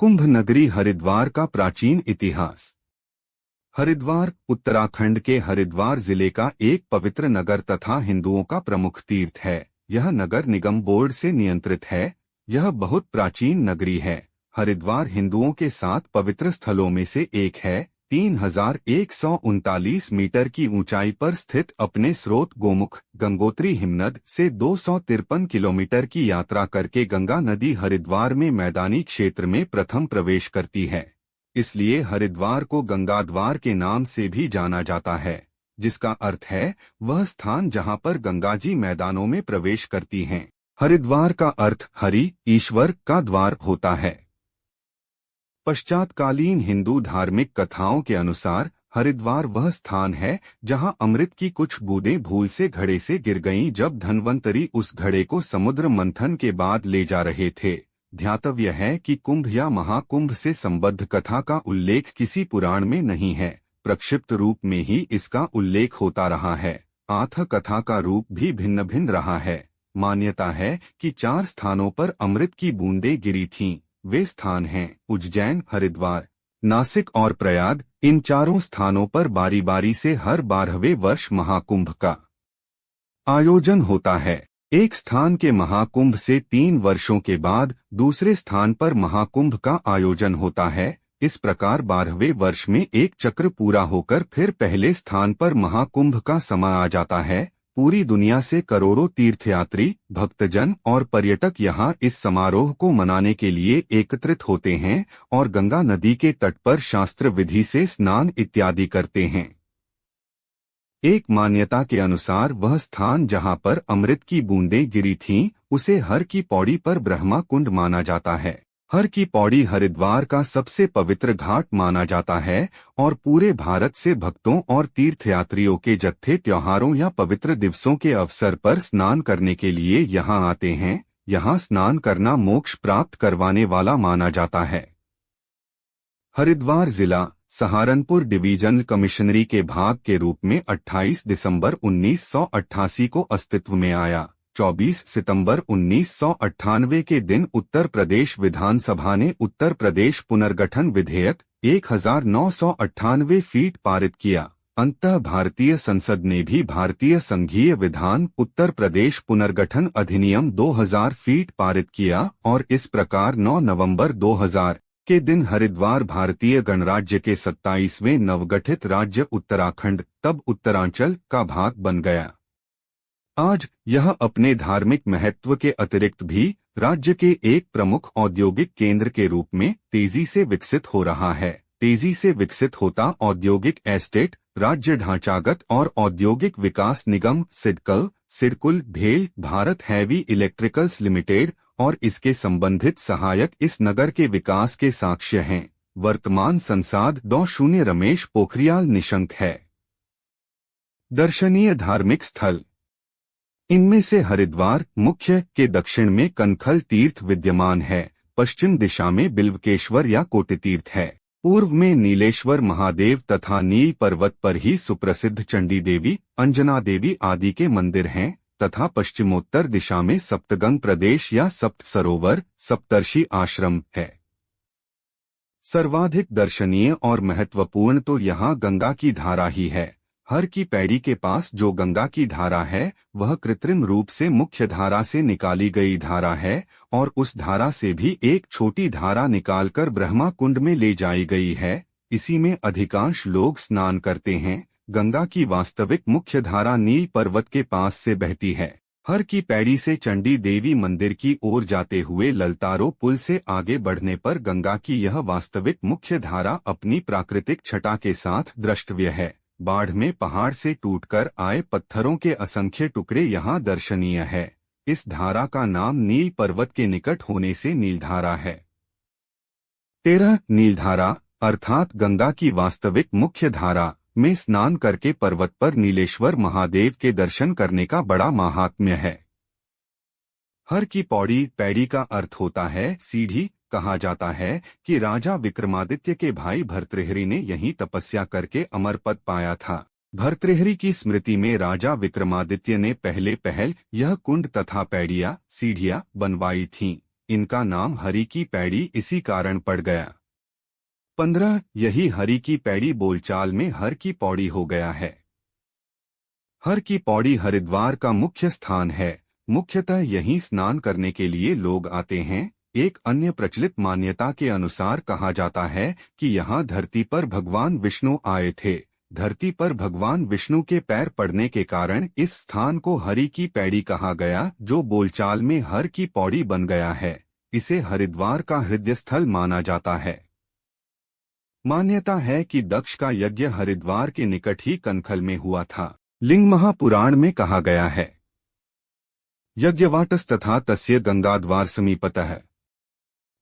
कुंभ नगरी हरिद्वार का प्राचीन इतिहास। हरिद्वार उत्तराखंड के हरिद्वार जिले का एक पवित्र नगर तथा हिंदुओं का प्रमुख तीर्थ है। यह नगर निगम बोर्ड से नियंत्रित है। यह बहुत प्राचीन नगरी है। हरिद्वार हिंदुओं के 7 पवित्र स्थलों में से एक है। 3139 मीटर की ऊंचाई पर स्थित अपने स्रोत गोमुख गंगोत्री हिमनद से 253 किलोमीटर की यात्रा करके गंगा नदी हरिद्वार में मैदानी क्षेत्र में प्रथम प्रवेश करती है। इसलिए हरिद्वार को गंगाद्वार के नाम से भी जाना जाता है, जिसका अर्थ है वह स्थान जहां पर गंगाजी मैदानों में प्रवेश करती हैं। हरिद्वार का अर्थ हरि ईश्वर का द्वार होता है। पश्चातकालीन हिंदू धार्मिक कथाओं के अनुसार हरिद्वार वह स्थान है जहां अमृत की कुछ बूंदें भूल से घड़े से गिर गईं जब धन्वंतरी उस घड़े को समुद्र मंथन के बाद ले जा रहे थे। ध्यातव्य है कि कुंभ या महाकुंभ से संबद्ध कथा का उल्लेख किसी पुराण में नहीं है। प्रक्षिप्त रूप में ही इसका उल्लेख होता रहा है। आथ कथा का रूप भी भिन्न भिन्न रहा है। मान्यता है कि 4 स्थानों पर अमृत की बूंदें गिरी थीं। वे स्थान हैं उज्जैन, हरिद्वार, नासिक और प्रयाग। इन चारों स्थानों पर बारी बारी से हर 12वें वर्ष महाकुंभ का आयोजन होता है। एक स्थान के महाकुंभ से 3 वर्षों के बाद दूसरे स्थान पर महाकुंभ का आयोजन होता है। इस प्रकार 12वें वर्ष में एक चक्र पूरा होकर फिर पहले स्थान पर महाकुंभ का समय आ जाता है। पूरी दुनिया से करोड़ों तीर्थयात्री, भक्तजन और पर्यटक यहाँ इस समारोह को मनाने के लिए एकत्रित होते हैं और गंगा नदी के तट पर शास्त्र विधि से स्नान इत्यादि करते हैं। एक मान्यता के अनुसार वह स्थान जहाँ पर अमृत की बूंदें गिरी थीं, उसे हर की पौड़ी पर ब्रह्मा कुंड माना जाता है। हर की पौड़ी हरिद्वार का सबसे पवित्र घाट माना जाता है और पूरे भारत से भक्तों और तीर्थयात्रियों के जत्थे त्योहारों या पवित्र दिवसों के अवसर पर स्नान करने के लिए यहाँ आते हैं। यहाँ स्नान करना मोक्ष प्राप्त करवाने वाला माना जाता है। हरिद्वार जिला सहारनपुर डिवीजनल कमिश्नरी के भाग के रूप में 28 दिसंबर 1988 को अस्तित्व में आया। 24 सितंबर 1998 के दिन उत्तर प्रदेश विधानसभा ने उत्तर प्रदेश पुनर्गठन विधेयक 1998 फीट पारित किया। अंततः भारतीय संसद ने भी भारतीय संघीय विधान उत्तर प्रदेश पुनर्गठन अधिनियम 2000 फीट पारित किया और इस प्रकार 9 नवंबर 2000 के दिन हरिद्वार भारतीय गणराज्य के 27वें नवगठित राज्य उत्तराखंड, तब उत्तरांचल का भाग बन गया। आज यह अपने धार्मिक महत्व के अतिरिक्त भी राज्य के एक प्रमुख औद्योगिक केंद्र के रूप में तेजी से विकसित हो रहा है। तेजी से विकसित होता औद्योगिक एस्टेट राज्य ढांचागत और औद्योगिक विकास निगम सिडकुल भेल, भारत हैवी इलेक्ट्रिकल्स लिमिटेड और इसके संबंधित सहायक इस नगर के विकास के साक्ष्य हैं। वर्तमान संसद 20 रमेश पोखरियाल निशंक है। दर्शनीय धार्मिक स्थल, इनमें से हरिद्वार मुख्य के दक्षिण में कनखल तीर्थ विद्यमान है। पश्चिम दिशा में बिल्वकेश्वर या कोटितीर्थ है। पूर्व में नीलेश्वर महादेव तथा नील पर्वत पर ही सुप्रसिद्ध चंडी देवी, अंजना देवी आदि के मंदिर हैं तथा पश्चिमोत्तर दिशा में सप्तगंग प्रदेश या सप्त सरोवर सप्तर्षि आश्रम है। सर्वाधिक दर्शनीय और महत्वपूर्ण तो यहाँ गंगा की धारा ही है। हर की पैड़ी के पास जो गंगा की धारा है वह कृत्रिम रूप से मुख्य धारा से निकाली गई धारा है और उस धारा से भी एक छोटी धारा निकालकर ब्रह्मा कुंड में ले जाई गई है। इसी में अधिकांश लोग स्नान करते हैं। गंगा की वास्तविक मुख्य धारा नील पर्वत के पास से बहती है। हर की पैड़ी से चंडी देवी मंदिर की ओर जाते हुए ललतारो पुल से आगे बढ़ने पर गंगा की यह वास्तविक मुख्य धारा अपनी प्राकृतिक छटा के साथ द्रष्टव्य है। बाढ़ में पहाड़ से टूटकर आए पत्थरों के असंख्य टुकड़े यहाँ दर्शनीय है। इस धारा का नाम नील पर्वत के निकट होने से नीलधारा है। 13 नीलधारा अर्थात गंगा की वास्तविक मुख्य धारा में स्नान करके पर्वत पर नीलेश्वर महादेव के दर्शन करने का बड़ा महात्म्य है। हर की पैड़ी का अर्थ होता है सीढ़ी। कहा जाता है कि राजा विक्रमादित्य के भाई भर्तृहरि ने यहीं तपस्या करके अमर पद पाया था। भर्तृहरि की स्मृति में राजा विक्रमादित्य ने पहले यह कुंड तथा पैड़ियां सीढ़ियां बनवाई थीं। इनका नाम हरि की पैड़ी इसी कारण पड़ गया। 15 यही हरि की पैड़ी बोलचाल में हर की पौड़ी हो गया है। हर की पौड़ी हरिद्वार का मुख्य स्थान है। मुख्यतः यहीं स्नान करने के लिए लोग आते हैं। एक अन्य प्रचलित मान्यता के अनुसार कहा जाता है कि यहाँ धरती पर भगवान विष्णु आए थे। धरती पर भगवान विष्णु के पैर पड़ने के कारण इस स्थान को हरि की पैड़ी कहा गया, जो बोलचाल में हर की पौड़ी बन गया है। इसे हरिद्वार का हृदय स्थल माना जाता है। मान्यता है कि दक्ष का यज्ञ हरिद्वार के निकट ही कनखल में हुआ था। लिंग महापुराण में कहा गया है, यज्ञवाटस्तथा तस्य गंगाद्वार समीपतः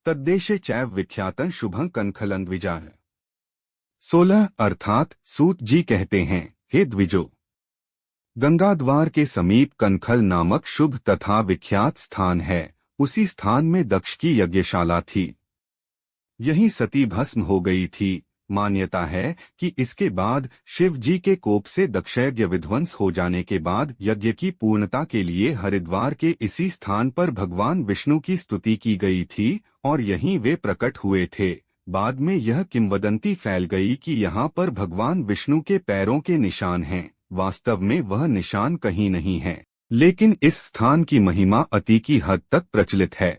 तद्देशे चैव विख्यातं शुभं कनखलं द्विजाः। 16 अर्थात सूत जी कहते हैं, हे द्विजो, गंगाद्वार के समीप कनखल नामक शुभ तथा विख्यात स्थान है। उसी स्थान में दक्ष की यज्ञशाला थी। यहीं सती भस्म हो गई थी। मान्यता है कि इसके बाद शिव जी के कोप से दक्षयज्ञ विध्वंस हो जाने के बाद यज्ञ की पूर्णता के लिए हरिद्वार के इसी स्थान पर भगवान विष्णु की स्तुति की गई थी और यहीं वे प्रकट हुए थे। बाद में यह किंवदंती फैल गई कि यहाँ पर भगवान विष्णु के पैरों के निशान हैं। वास्तव में वह निशान कहीं नहीं है, लेकिन इस स्थान की महिमा अति की हद तक प्रचलित है।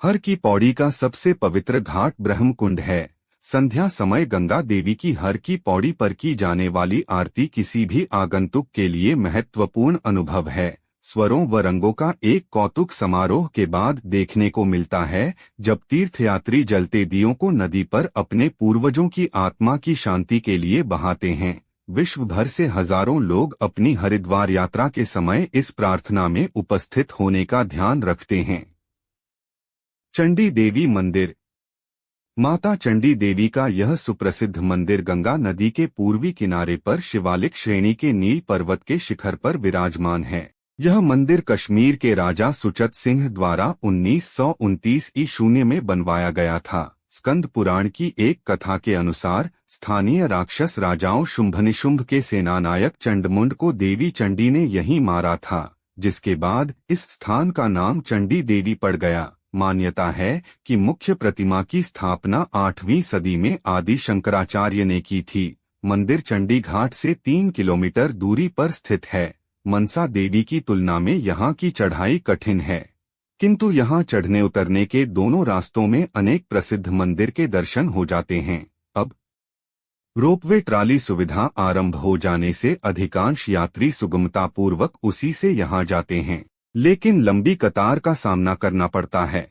हर की पौड़ी का सबसे पवित्र घाट ब्रह्मकुंड है। संध्या समय गंगा देवी की हर की पौड़ी पर की जाने वाली आरती किसी भी आगंतुक के लिए महत्वपूर्ण अनुभव है। स्वरों व रंगों का एक कौतुक समारोह के बाद देखने को मिलता है, जब तीर्थयात्री जलते दियों को नदी पर अपने पूर्वजों की आत्मा की शांति के लिए बहाते हैं। विश्व भर से हजारों लोग अपनी हरिद्वार यात्रा के समय इस प्रार्थना में उपस्थित होने का ध्यान रखते हैं। चंडी देवी मंदिर। माता चंडी देवी का यह सुप्रसिद्ध मंदिर गंगा नदी के पूर्वी किनारे पर शिवालिक श्रेणी के नील पर्वत के शिखर पर विराजमान है। यह मंदिर कश्मीर के राजा सुचत सिंह द्वारा 1929 ईस्वी में बनवाया गया था। स्कंद पुराण की एक कथा के अनुसार स्थानीय राक्षस राजाओं शुंभनिशुंभ के सेनानायक चंडमुंड को देवी चंडी ने यहीं मारा था, जिसके बाद इस स्थान का नाम चंडी देवी पड़ गया। मान्यता है कि मुख्य प्रतिमा की स्थापना 8वीं सदी में आदि शंकराचार्य ने की थी। मंदिर चंडी घाट से 3 किलोमीटर दूरी पर स्थित है। मनसा देवी की तुलना में यहाँ की चढ़ाई कठिन है, किंतु यहाँ चढ़ने उतरने के दोनों रास्तों में अनेक प्रसिद्ध मंदिर के दर्शन हो जाते हैं। अब रोपवे ट्राली सुविधा आरंभ हो जाने से अधिकांश यात्री सुगमतापूर्वक उसी से यहाँ जाते हैं, लेकिन लंबी कतार का सामना करना पड़ता है।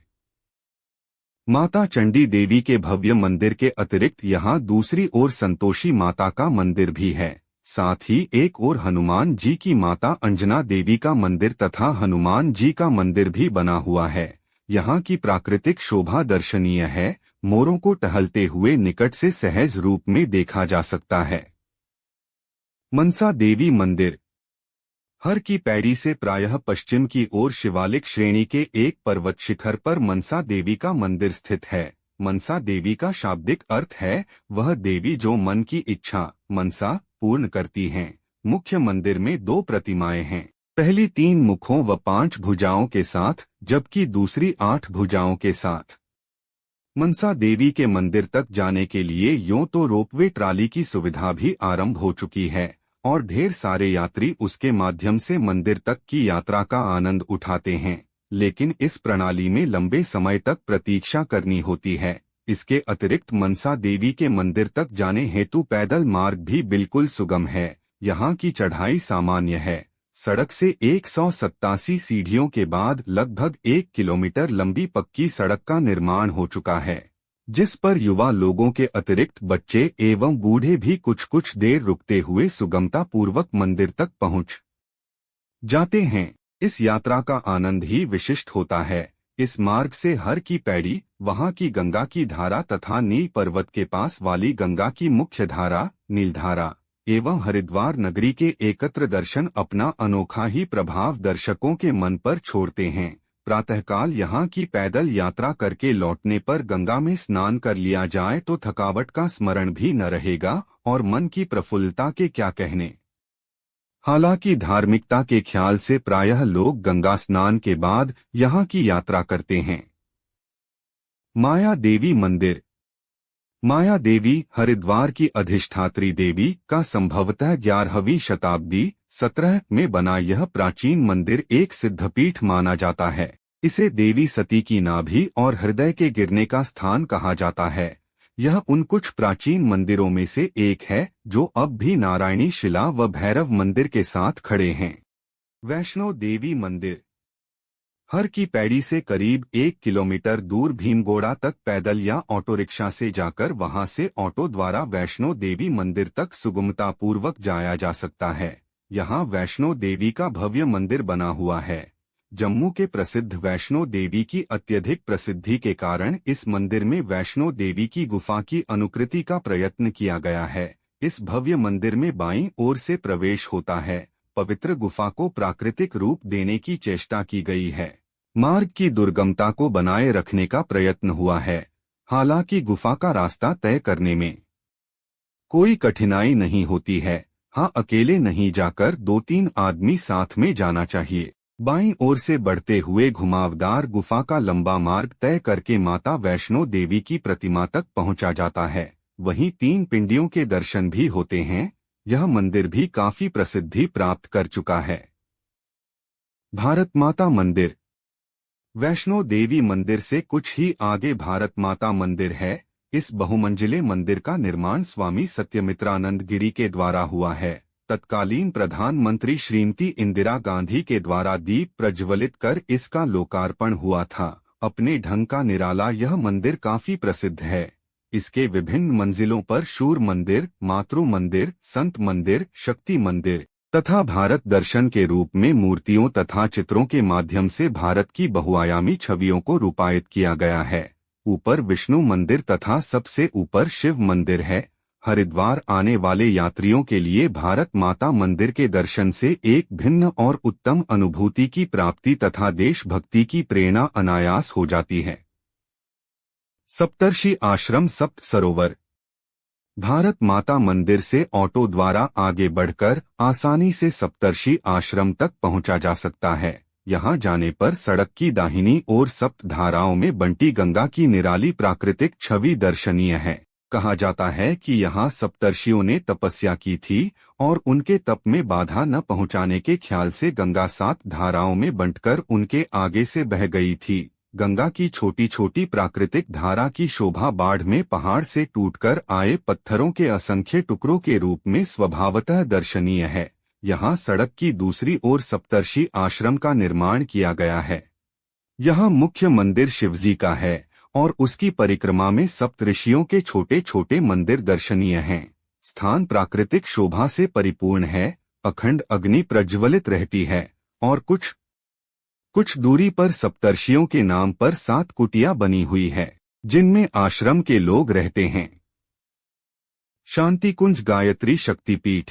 माता चंडी देवी के भव्य मंदिर के अतिरिक्त यहाँ दूसरी ओर संतोषी माता का मंदिर भी है। साथ ही एक और हनुमान जी की माता अंजना देवी का मंदिर तथा हनुमान जी का मंदिर भी बना हुआ है। यहाँ की प्राकृतिक शोभा दर्शनीय है। मोरों को टहलते हुए निकट से सहज रूप में देखा जा सकता है। मनसा देवी मंदिर। हर की पैड़ी से प्रायः पश्चिम की ओर शिवालिक श्रेणी के एक पर्वत शिखर पर मनसा देवी का मंदिर स्थित है। मनसा देवी का शाब्दिक अर्थ है वह देवी जो मन की इच्छा मनसा पूर्ण करती हैं। मुख्य मंदिर में 2 प्रतिमाएं हैं, पहली 3 मुखों व 5 भुजाओं के साथ, जबकि दूसरी 8 भुजाओं के साथ। मनसा देवी के मंदिर तक जाने के लिए यूं तो रोपवे ट्राली की सुविधा भी आरंभ हो चुकी है और ढेर सारे यात्री उसके माध्यम से मंदिर तक की यात्रा का आनंद उठाते हैं, लेकिन इस प्रणाली में लंबे समय तक प्रतीक्षा करनी होती है। इसके अतिरिक्त मनसा देवी के मंदिर तक जाने हेतु पैदल मार्ग भी बिल्कुल सुगम है। यहाँ की चढ़ाई सामान्य है। सड़क से 187 सीढ़ियों के बाद लगभग 1 किलोमीटर लंबी पक्की सड़क का निर्माण हो चुका है, जिस पर युवा लोगों के अतिरिक्त बच्चे एवं बूढ़े भी कुछ कुछ देर रुकते हुए सुगमता पूर्वक मंदिर तक पहुँच जाते हैं। इस यात्रा का आनंद ही विशिष्ट होता है। इस मार्ग से हर की पैड़ी, वहां की गंगा की धारा तथा नील पर्वत के पास वाली गंगा की मुख्य धारा नीलधारा एवं हरिद्वार नगरी के एकत्र दर्शन अपना अनोखा ही प्रभाव दर्शकों के मन पर छोड़ते हैं। प्रातःकाल यहाँ की पैदल यात्रा करके लौटने पर गंगा में स्नान कर लिया जाए तो थकावट का स्मरण भी न रहेगा और मन की प्रफुल्लता के क्या कहने। हालांकि धार्मिकता के ख्याल से प्रायः लोग गंगा स्नान के बाद यहाँ की यात्रा करते हैं। माया देवी मंदिर। माया देवी हरिद्वार की अधिष्ठात्री देवी का संभवतः 11वीं शताब्दी 17 में बना यह प्राचीन मंदिर एक सिद्धपीठ माना जाता है। इसे देवी सती की नाभि और हृदय के गिरने का स्थान कहा जाता है। यह उन कुछ प्राचीन मंदिरों में से एक है जो अब भी नारायणी शिला व भैरव मंदिर के साथ खड़े हैं। वैष्णो देवी मंदिर। हर की पैड़ी से करीब 1 किलोमीटर दूर भीमगोड़ा तक पैदल या ऑटो रिक्शा से जाकर वहां से ऑटो द्वारा वैष्णो देवी मंदिर तक सुगमतापूर्वक जाया जा सकता है। यहाँ वैष्णो देवी का भव्य मंदिर बना हुआ है। जम्मू के प्रसिद्ध वैष्णो देवी की अत्यधिक प्रसिद्धि के कारण इस मंदिर में वैष्णो देवी की गुफा की अनुकृति का प्रयत्न किया गया है। इस भव्य मंदिर में बाईं ओर से प्रवेश होता है। पवित्र गुफा को प्राकृतिक रूप देने की चेष्टा की गई है। मार्ग की दुर्गमता को बनाए रखने का प्रयत्न हुआ है। हालांकि गुफा का रास्ता तय करने में कोई कठिनाई नहीं होती है। हाँ, अकेले नहीं जाकर 2-3 आदमी साथ में जाना चाहिए। बाईं ओर से बढ़ते हुए घुमावदार गुफा का लंबा मार्ग तय करके माता वैष्णो देवी की प्रतिमा तक पहुंचा जाता है। वहीं 3 पिंडियों के दर्शन भी होते हैं। यह मंदिर भी काफी प्रसिद्धि प्राप्त कर चुका है। भारत माता मंदिर। वैष्णो देवी मंदिर से कुछ ही आगे भारत माता मंदिर है। इस बहुमंजिले मंदिर का निर्माण स्वामी सत्यमित्रानंद गिरी के द्वारा हुआ है। तत्कालीन प्रधानमंत्री श्रीमती इंदिरा गांधी के द्वारा दीप प्रज्वलित कर इसका लोकार्पण हुआ था। अपने ढंग का निराला यह मंदिर काफी प्रसिद्ध है। इसके विभिन्न मंजिलों पर शूर मंदिर, मातृ मंदिर, संत मंदिर, शक्ति मंदिर तथा भारत दर्शन के रूप में मूर्तियों तथा चित्रों के माध्यम से भारत की बहुआयामी छवियों को रूपायित किया गया है। ऊपर विष्णु मंदिर तथा सबसे ऊपर शिव मंदिर है। हरिद्वार आने वाले यात्रियों के लिए भारत माता मंदिर के दर्शन से एक भिन्न और उत्तम अनुभूति की प्राप्ति तथा देशभक्ति की प्रेरणा अनायास हो जाती है। सप्तर्षि आश्रम सप्त सरोवर। भारत माता मंदिर से ऑटो द्वारा आगे बढ़कर आसानी से सप्तर्षि आश्रम तक पहुंचा जा सकता है। यहां जाने पर सड़क की दाहिनी ओर सप्त धाराओं में बंटी गंगा की निराली प्राकृतिक छवि दर्शनीय है। कहा जाता है कि यहाँ सप्तर्षियों ने तपस्या की थी और उनके तप में बाधा न पहुँचाने के ख्याल से गंगा 7 धाराओं में बंटकर उनके आगे से बह गई थी। गंगा की छोटी छोटी प्राकृतिक धारा की शोभा बाढ़ में पहाड़ से टूटकर आए पत्थरों के असंख्य टुकड़ों के रूप में स्वभावतः दर्शनीय है। यहाँ सड़क की दूसरी ओर सप्तर्षि आश्रम का निर्माण किया गया है। यहाँ मुख्य मंदिर शिवजी का है और उसकी परिक्रमा में सप्तऋषियों के छोटे छोटे मंदिर दर्शनीय हैं। स्थान प्राकृतिक शोभा से परिपूर्ण है। अखंड अग्नि प्रज्वलित रहती है और कुछ दूरी पर सप्तर्षियों के नाम पर 7 कुटिया बनी हुई है जिनमें आश्रम के लोग रहते हैं। शांतिकुंज गायत्री शक्तिपीठ।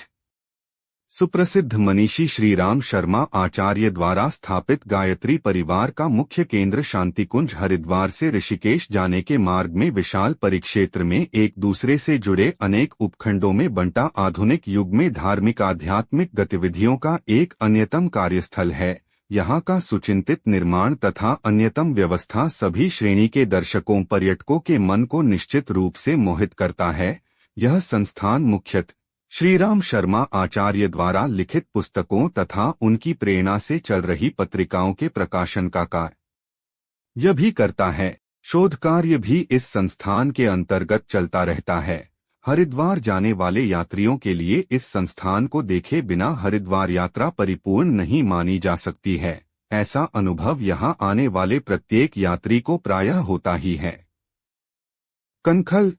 सुप्रसिद्ध मनीषी श्रीराम शर्मा आचार्य द्वारा स्थापित गायत्री परिवार का मुख्य केंद्र शांतिकुंज हरिद्वार से ऋषिकेश जाने के मार्ग में विशाल परिक्षेत्र में एक दूसरे से जुड़े अनेक उपखंडों में बंटा आधुनिक युग में धार्मिक आध्यात्मिक गतिविधियों का एक अन्यतम कार्यस्थल है। यहाँ का सुचिंतित निर्माण तथा अन्यतम व्यवस्था सभी श्रेणी के दर्शकों पर्यटकों के मन को निश्चित रूप से मोहित करता है। यह संस्थान मुख्यतः श्रीराम शर्मा आचार्य द्वारा लिखित पुस्तकों तथा उनकी प्रेरणा से चल रही पत्रिकाओं के प्रकाशन का कार्य भी करता है। शोध कार्य भी इस संस्थान के अंतर्गत चलता रहता है। हरिद्वार जाने वाले यात्रियों के लिए इस संस्थान को देखे बिना हरिद्वार यात्रा परिपूर्ण नहीं मानी जा सकती है। ऐसा अनुभव यहाँ आने वाले प्रत्येक यात्री को प्रायः होता ही है। कनखल।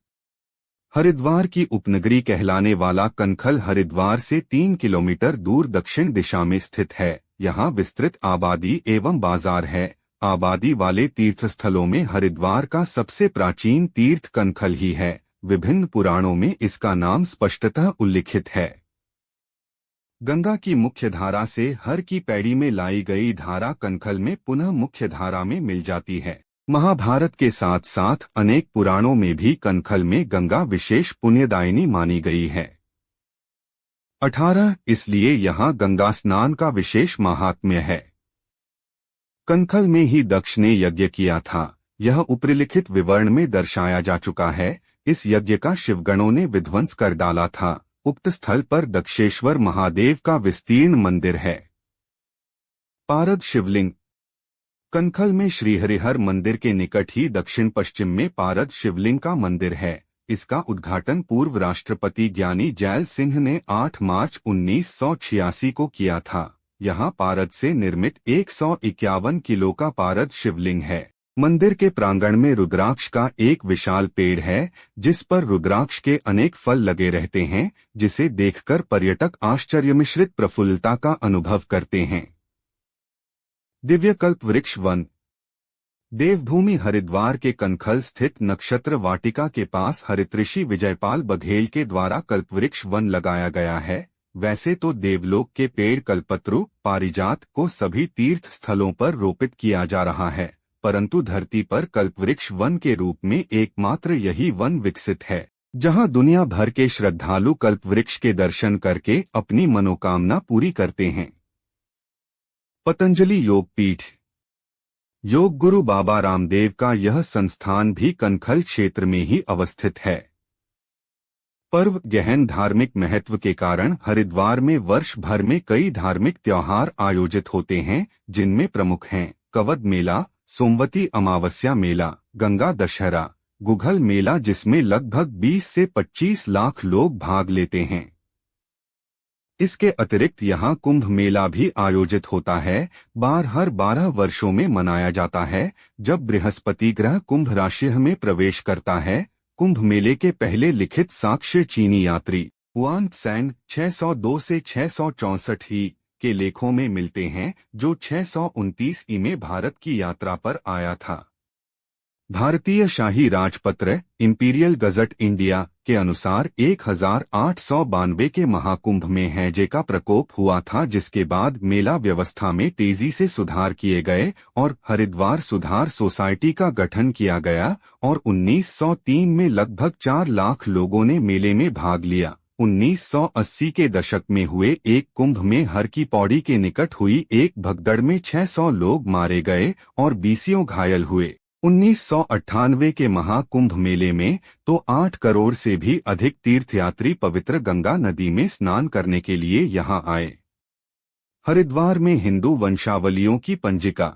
हरिद्वार की उपनगरी कहलाने वाला कनखल हरिद्वार से 3 किलोमीटर दूर दक्षिण दिशा में स्थित है। यहाँ विस्तृत आबादी एवं बाजार है। आबादी वाले तीर्थस्थलों में हरिद्वार का सबसे प्राचीन तीर्थ कनखल ही है। विभिन्न पुराणों में इसका नाम स्पष्टतः उल्लिखित है। गंगा की मुख्य धारा से हर की पैड़ी में लाई गई धारा कनखल में पुनः मुख्य धारा में मिल जाती है। महाभारत के साथ साथ अनेक पुराणों में भी कनखल में गंगा विशेष पुण्यदायिनी मानी गई है। 18 इसलिए यहाँ गंगा स्नान का विशेष महात्म्य है। कनखल में ही दक्ष ने यज्ञ किया था, यह उपरिलिखित विवरण में दर्शाया जा चुका है। इस यज्ञ का शिवगणों ने विध्वंस कर डाला था। उक्त स्थल पर दक्षेश्वर महादेव का विस्तीर्ण मंदिर है। पारद शिवलिंग। कनखल में श्रीहरिहर मंदिर के निकट ही दक्षिण पश्चिम में पारद शिवलिंग का मंदिर है। इसका उद्घाटन पूर्व राष्ट्रपति ज्ञानी जैल सिंह ने 8 मार्च 1986 को किया था। यहाँ पारद से निर्मित 151 किलो का पारद शिवलिंग है। मंदिर के प्रांगण में रुद्राक्ष का एक विशाल पेड़ है, जिस पर रुद्राक्ष के अनेक फल लगे रहते हैं, जिसे देखकर पर्यटक आश्चर्य मिश्रित प्रफुल्लता का अनुभव करते हैं। दिव्य कल्प वृक्ष वन। देवभूमि हरिद्वार के कनखल स्थित नक्षत्र वाटिका के पास हरितऋषि विजयपाल बघेल के द्वारा कल्पवृक्ष वन लगाया गया है। वैसे तो देवलोक के पेड़ कल्पत्रु, पारिजात को सभी तीर्थ स्थलों पर रोपित किया जा रहा है, परंतु धरती पर कल्पवृक्ष वन के रूप में एकमात्र यही वन विकसित है, जहां दुनिया भर के श्रद्धालु कल्पवृक्ष के दर्शन करके अपनी मनोकामना पूरी करते हैं। पतंजलि योग पीठ। योग गुरु बाबा रामदेव का यह संस्थान भी कनखल क्षेत्र में ही अवस्थित है। पर्व गहन धार्मिक महत्व के कारण हरिद्वार में वर्ष भर में कई धार्मिक त्योहार आयोजित होते हैं, जिनमें प्रमुख हैं कवद मेला, सोमवती अमावस्या मेला, गंगा दशहरा, गुघल मेला जिसमें लगभग 20 से 25 लाख लोग भाग लेते हैं। इसके अतिरिक्त यहाँ कुंभ मेला भी आयोजित होता है। हर 12 वर्षों में मनाया जाता है, जब बृहस्पति ग्रह कुंभ राशि में प्रवेश करता है। कुंभ मेले के पहले लिखित साक्ष्य चीनी यात्री हुआन त्सैंग 602 से 664 ही के लेखों में मिलते हैं, जो 629 ई में भारत की यात्रा पर आया था। भारतीय शाही राजपत्र इंपीरियल गजट इंडिया के अनुसार 1892 के महाकुंभ में हैजे का प्रकोप हुआ था, जिसके बाद मेला व्यवस्था में तेजी से सुधार किए गए और हरिद्वार सुधार सोसाइटी का गठन किया गया और 1903 में लगभग 4 लाख लोगों ने मेले में भाग लिया। 1980 के दशक में हुए एक कुंभ में हर की पौड़ी के निकट हुई एक भगदड़ में 600 लोग मारे गए और 20 घायल हुए। 1998 के महाकुंभ मेले में तो 8 करोड़ से भी अधिक तीर्थयात्री पवित्र गंगा नदी में स्नान करने के लिए यहां आए। हरिद्वार में हिंदू वंशावलियों की पंजिका।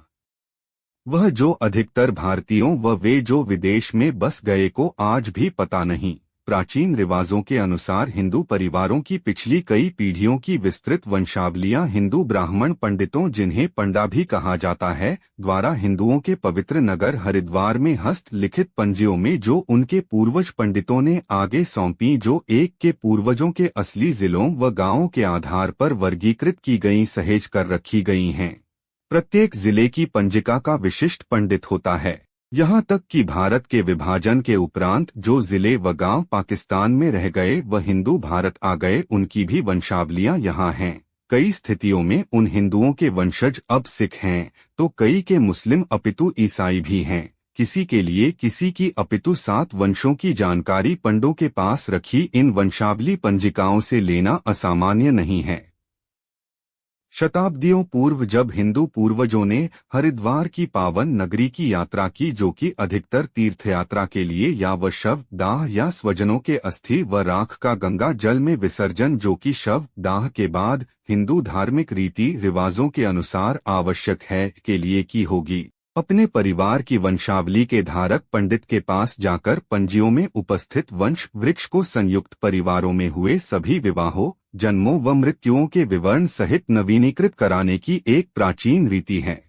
वह जो अधिकतर भारतीयों व वे जो विदेश में बस गए को आज भी पता नहीं। प्राचीन रिवाजों के अनुसार हिंदू परिवारों की पिछली कई पीढ़ियों की विस्तृत वंशावलियां हिंदू ब्राह्मण पंडितों, जिन्हें पंडा भी कहा जाता है, द्वारा हिंदुओं के पवित्र नगर हरिद्वार में हस्तलिखित पंजियों में जो उनके पूर्वज पंडितों ने आगे सौंपी, जो एक के पूर्वजों के असली जिलों व गांवों के आधार पर वर्गीकृत की गई सहेज कर रखी गई हैं। प्रत्येक जिले की पंजिका का विशिष्ट पंडित होता है। यहाँ तक कि भारत के विभाजन के उपरांत जो जिले व गांव पाकिस्तान में रह गए व हिंदू भारत आ गए, उनकी भी वंशावलियां यहाँ हैं। कई स्थितियों में उन हिंदुओं के वंशज अब सिख हैं, तो कई के मुस्लिम अपितु ईसाई भी हैं। किसी के लिए किसी की अपितु 7 वंशों की जानकारी पंडों के पास रखी इन वंशावली पंजिकाओं से लेना असामान्य नहीं है। शताब्दियों पूर्व जब हिंदू पूर्वजों ने हरिद्वार की पावन नगरी की यात्रा की, जो कि अधिकतर तीर्थयात्रा के लिए या व शव दाह या स्वजनों के अस्थि व राख का गंगा जल में विसर्जन, जो कि शव दाह के बाद हिंदू धार्मिक रीति रिवाजों के अनुसार आवश्यक है, के लिए की होगी, अपने परिवार की वंशावली के धारक पंडित के पास जाकर पंजियों में उपस्थित वंश वृक्ष को संयुक्त परिवारों में हुए सभी विवाहों, जन्मों व मृत्युओं के विवरण सहित नवीनीकृत कराने की एक प्राचीन रीति है।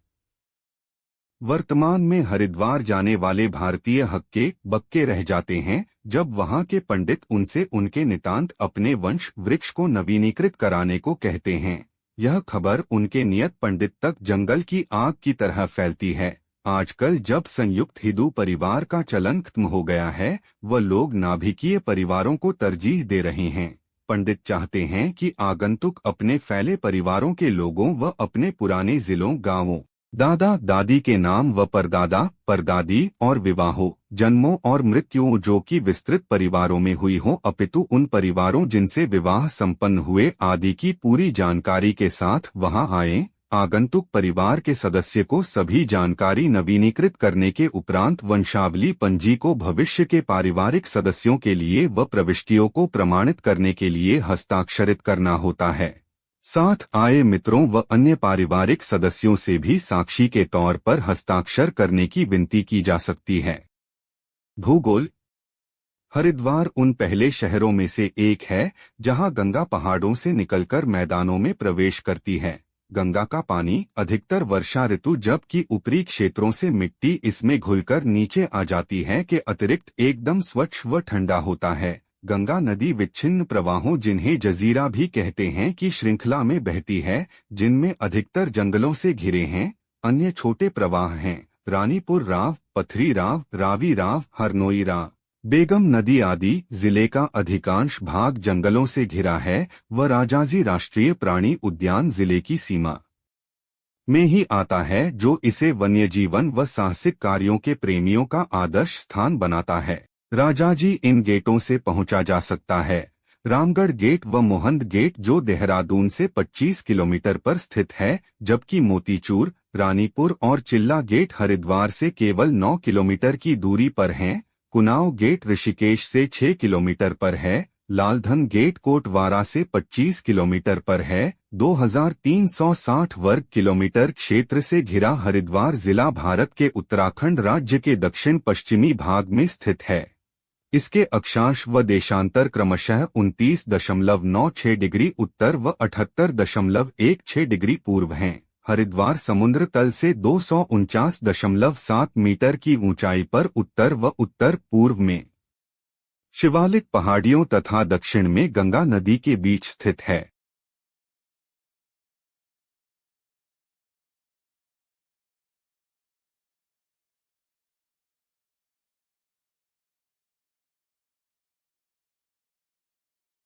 वर्तमान में हरिद्वार जाने वाले भारतीय हक्के बक्के रह जाते हैं, जब वहां के पंडित उनसे उनके नितांत अपने वंश वृक्ष को नवीनीकृत कराने को कहते हैं। यह खबर उनके नियत पंडित तक जंगल की आग की तरह फैलती है। आजकल जब संयुक्त हिंदू परिवार का चलन खत्म हो गया है, वह लोग नाभिकीय परिवारों को तरजीह दे रहे हैं। पंडित चाहते हैं कि आगंतुक अपने फैले परिवारों के लोगों व अपने पुराने जिलों गांवों, दादा दादी के नाम व परदादा परदादी और विवाहों, जन्मों और मृत्युओं जो कि विस्तृत परिवारों में हुई हो, अपितु उन परिवारों जिनसे विवाह संपन्न हुए आदि की पूरी जानकारी के साथ वहां आए। आगंतुक परिवार के सदस्य को सभी जानकारी नवीनीकृत करने के उपरांत वंशावली पंजी को भविष्य के पारिवारिक सदस्यों के लिए व प्रविष्टियों को प्रमाणित करने के लिए हस्ताक्षरित करना होता है। साथ आए मित्रों व अन्य पारिवारिक सदस्यों से भी साक्षी के तौर पर हस्ताक्षर करने की विनती की जा सकती है। भूगोल। हरिद्वार उन पहले शहरों में से एक है जहां गंगा पहाड़ों से निकलकर मैदानों में प्रवेश करती है। गंगा का पानी अधिकतर वर्षा ऋतु जबकि ऊपरी क्षेत्रों से मिट्टी इसमें घुलकर नीचे आ जाती है के अतिरिक्त एकदम स्वच्छ व ठंडा होता है। गंगा नदी विच्छिन्न प्रवाहों जिन्हें जजीरा भी कहते हैं की श्रृंखला में बहती है, जिनमें अधिकतर जंगलों से घिरे हैं। अन्य छोटे प्रवाह हैं रानीपुर राव, पथरी राव, रावी राव, हरनोई राव, बेगम नदी आदि। जिले का अधिकांश भाग जंगलों से घिरा है व राजाजी राष्ट्रीय प्राणी उद्यान जिले की सीमा में ही आता है, जो इसे वन्यजीवन व साहसिक कार्यों के प्रेमियों का आदर्श स्थान बनाता है। राजाजी इन गेटों से पहुंचा जा सकता है। रामगढ़ गेट व मोहंद गेट जो देहरादून से 25 किलोमीटर पर स्थित है, जबकि मोतीचूर, रानीपुर और चिल्ला गेट हरिद्वार से केवल 9 किलोमीटर की दूरी पर हैं। कुनाव गेट ऋषिकेश से 6 किलोमीटर पर है। लालधन गेट कोटवारा से 25 किलोमीटर पर है। 2360 वर्ग किलोमीटर क्षेत्र से घिरा हरिद्वार जिला भारत के उत्तराखंड राज्य के दक्षिण पश्चिमी भाग में स्थित है। इसके अक्षांश व देशांतर क्रमशः 29.96 डिग्री उत्तर व 78.16 डिग्री पूर्व हैं। हरिद्वार समुद्र तल से 249.7 मीटर की ऊंचाई पर उत्तर व उत्तर पूर्व में शिवालिक पहाड़ियों तथा दक्षिण में गंगा नदी के बीच स्थित है।